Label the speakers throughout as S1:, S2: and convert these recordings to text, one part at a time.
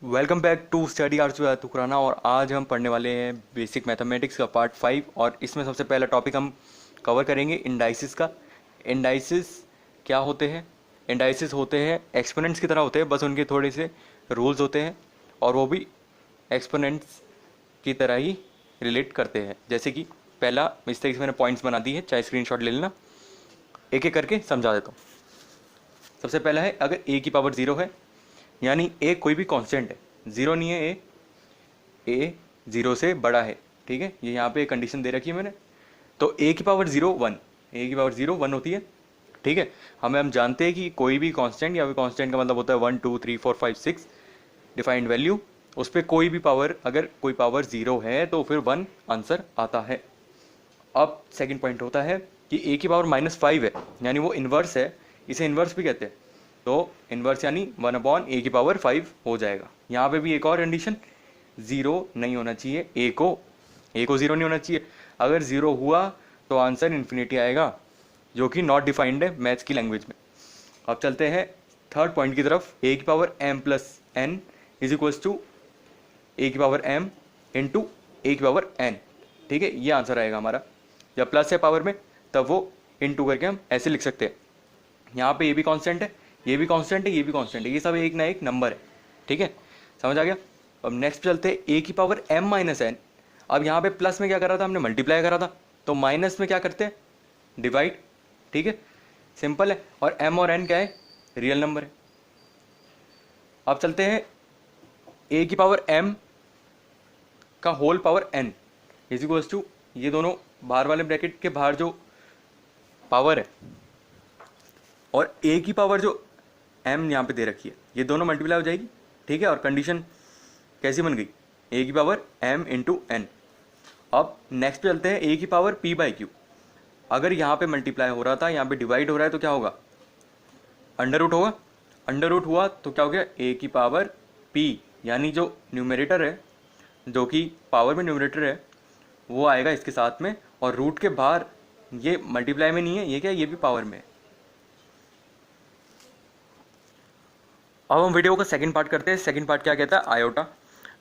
S1: Welcome back to study arts with Atu Khurana. और आज हम पढ़ने वाले हैं बेसिक मैथमेटिक्स का पार्ट 5। और इसमें सबसे पहला टॉपिक हम कवर करेंगे इंडाइसिस का। इंडाइसिस क्या होते हैं? इंडाइसिस होते हैं एक्सपोनेंट्स की तरह होते हैं, बस उनके थोड़े से रूल्स होते हैं और वो भी एक्सपोनेंट्स की तरह ही रिलेट करते हैं। जैसे कि पहला इस तरीके से मैंने पॉइंट्स बना दी है, चाहे स्क्रीनशॉट ले लेना, एक एक करके समझा देता हूँ। सबसे पहला है, अगर ए की पावर 0 है यानी ए कोई भी कांस्टेंट है, 0 नहीं है, ए 0 से बड़ा है, ठीक है, ये यहाँ पे कंडीशन दे रखी है मैंने। तो ए की पावर 0 1, ए की पावर 0 1 होती है, ठीक है। हम जानते हैं कि कोई भी कांस्टेंट या कांस्टेंट का मतलब होता है 1 2 3 4 5 6 डिफाइंड वैल्यू, उस पर कोई भी पावर, अगर कोई पावर 0 है तो फिर 1 आंसर आता है। अब सेकंड पॉइंट होता है कि ए की पावर -5 है यानी वो इन्वर्स है, इसे इन्वर्स भी कहते हैं। तो इन्वर्स यानी 1/a की पावर 5 हो जाएगा। यहाँ पे भी एक और कंडीशन, 0 नहीं होना चाहिए, ए को 0 नहीं होना चाहिए। अगर 0 हुआ तो आंसर इन्फिनिटी आएगा, जो कि नॉट डिफाइंड है मैथ्स की लैंग्वेज में। अब चलते हैं थर्ड पॉइंट की तरफ, ए की power m plus n is equals to a की पावर m इंटू ए की पावर n, ठीक है, ये आंसर आएगा हमारा। जब प्लस है पावर में तब वो इंटू करके हम ऐसे लिख सकते हैं। यहाँ पे ये भी कांस्टेंट है, ये भी कांस्टेंट है, ये भी कांस्टेंट है, ये सब एक ना एक नंबर है, ठीक है, समझ आ गया। अब नेक्स्ट चलते हैं, ए की पावर m माइनस n। अब यहाँ पे प्लस में क्या करा था हमने, मल्टीप्लाई करा था, तो माइनस में क्या करते हैं, डिवाइड, ठीक है, सिंपल है। और m और n क्या है, रियल नंबर है। अब चलते हैं, ए की पावर m का whole power n is equals to, ये दोनों बाहर वाले ब्रैकेट के बाहर जो पावर है और a की पावर जो m यहाँ पे दे रखी है, ये दोनों मल्टीप्लाई हो जाएगी, ठीक है। और कंडीशन कैसी बन गई, a की पावर m इंटू n। अब नेक्स्ट पे चलते हैं, a की पावर p बाई क्यू। अगर यहाँ पे मल्टीप्लाई हो रहा था, यहाँ पे डिवाइड हो रहा है, तो क्या होगा, अंडर रूट होगा। अंडर रूट हुआ तो क्या हो गया, a की पावर p, यानी जो न्यूमरेटर है, जो कि पावर में न्यूमरेटर है, वो आएगा इसके साथ में, और रूट के बाहर, ये मल्टीप्लाई में नहीं है, ये क्या है, ये भी पावर में है। अब हम वीडियो का सेकंड पार्ट करते हैं। सेकंड पार्ट क्या कहता है, आयोटा।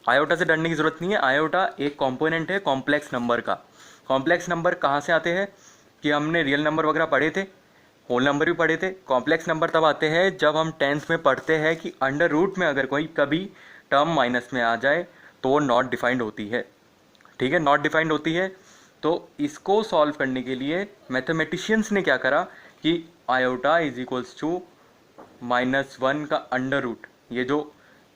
S1: आयोटा से डरने की जरूरत नहीं है, आयोटा एक कंपोनेंट है कॉम्प्लेक्स नंबर का। कॉम्प्लेक्स नंबर कहाँ से आते हैं कि हमने रियल नंबर वगैरह पढ़े थे, होल नंबर भी पढ़े थे। कॉम्प्लेक्स नंबर तब आते हैं जब हम टेंथ में पढ़ते हैं कि अंडर रूट में अगर कोई कभी टर्म माइनस में आ जाए तो वो नॉट डिफाइंड होती है, ठीक है, नॉट डिफाइंड होती है। तो इसको सॉल्व करने के लिए मैथमेटिशियंस ने क्या करा कि आयोटा इज इक्वल्स टू -1 का अंडर रूट, ये जो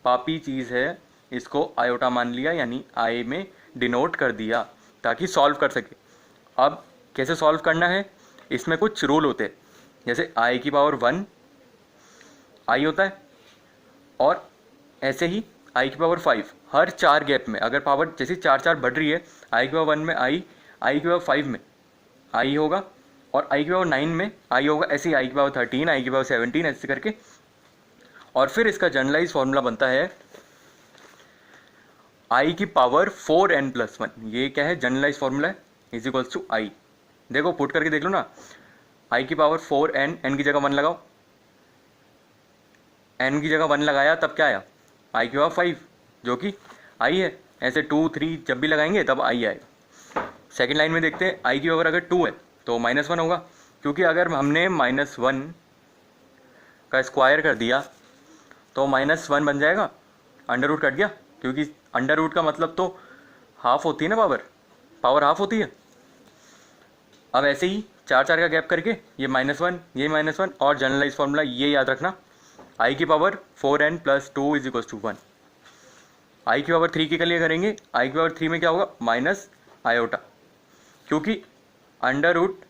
S1: पापी चीज़ है इसको आयोटा मान लिया, यानी आई में डिनोट कर दिया ताकि सॉल्व कर सके। अब कैसे सॉल्व करना है, इसमें कुछ रूल होते हैं, जैसे आई की पावर 1 आई होता है, और ऐसे ही आई की पावर 5 हर 4 गैप में, अगर पावर जैसे 4 4 बढ़ रही है, आई की पावर 1 में आई की पावर 5 में आई होगा, और आई की पावर 9 में आई होगा, ऐसे ही आई की पावर 13, आई की पावर 17, ऐसे करके। और फिर इसका जनरलाइज फॉर्मूला बनता है आई की पावर 4n प्लस 1, ये क्या है, जनरलाइज फॉर्मूला है, इज इक्वल्स टू आई। देखो पुट करके देख लो ना, आई की पावर 4n, n की जगह 1 लगाओ, n की जगह 1 लगाया तब क्या आया, आई की पावर 5, जो कि आई है। ऐसे 2 3 जब भी लगाएंगे तब आई आएगा। सेकेंड लाइन में देखते हैं, आई की पावर अगर 2 है तो -1 होगा, क्योंकि अगर हमने -1 का स्क्वायर कर दिया तो -1 बन जाएगा, अंडर रूट कट गया, क्योंकि अंडर रूट का मतलब तो हाफ होती है ना, पावर हाफ होती है। अब ऐसे ही 4 4 का गैप करके ये -1, ये -1, और जनरलाइज फॉर्मूला ये याद रखना, आई की power 4n plus 2 is equals to 1। I की पावर 3 के लिए करेंगे, आई की पावर 3 में क्या होगा, माइनस आयोटा, क्योंकि अंडर रूट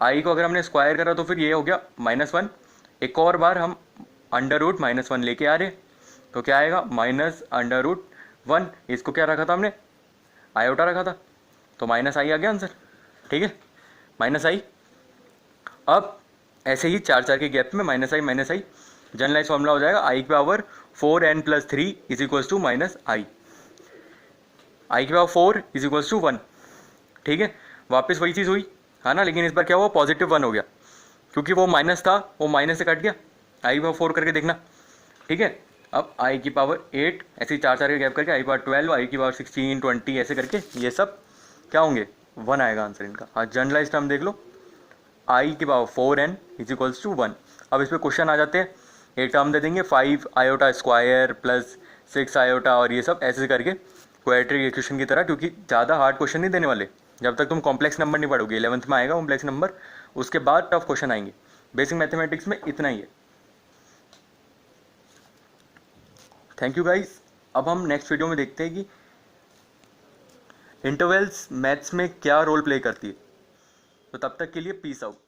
S1: आई को अगर हमने स्क्वायर करा तो फिर ये हो गया -1। एक और बार हम अंडर रूट -1 लेके आ रहे, तो क्या आएगा, -√1। इसको क्या रखा था हमने, आयोटा रखा था, तो माइनस आई आ गया आंसर, ठीक है, माइनस आई। अब ऐसे ही 4 4 के गैप में माइनस आई, जनरलाइज फॉर्मूला हो जाएगा आई की power 4n plus 3 is equals to -i, i की पावर 4 इज इक्वल्स टू 1, ठीक है। वापस वही चीज़ हुई है ना, लेकिन इस बार क्या हुआ, +1 हो गया, क्योंकि वो माइनस था, वो माइनस से कट गया। आई की पावर 4 करके देखना, ठीक है। अब आई की पावर 8 ऐसे ही 4 4 के गैप करके आई पावर 12, आई की पावर 16, 20 ऐसे करके ये सब क्या होंगे, 1 आएगा आंसर इनका। हाँ, जनरलाइज टर्म देख लो, आई की power 4n is equals to 1। अब इस पर क्वेश्चन आ जाते हैं, एक टर्म दे देंगे 5 आयोटा स्क्वायर प्लस 6 आयोटा और ये सब ऐसे करके क्वाड्रेटिक इक्वेशन की तरह, क्योंकि ज़्यादा हार्ड क्वेश्चन नहीं देने वाले जब तक तुम कॉम्प्लेक्स नंबर नहीं पढ़ोगे। 11th में आएगा कॉम्प्लेक्स नंबर, उसके बाद टफ क्वेश्चन आएंगे। बेसिक मैथमेटिक्स में इतना ही है। Thank you guys. अब हम नेक्स्ट वीडियो में देखते हैं कि इंटरवल्स मैथ्स में क्या रोल प्ले करती है। तो तब तक के लिए पीस आउट।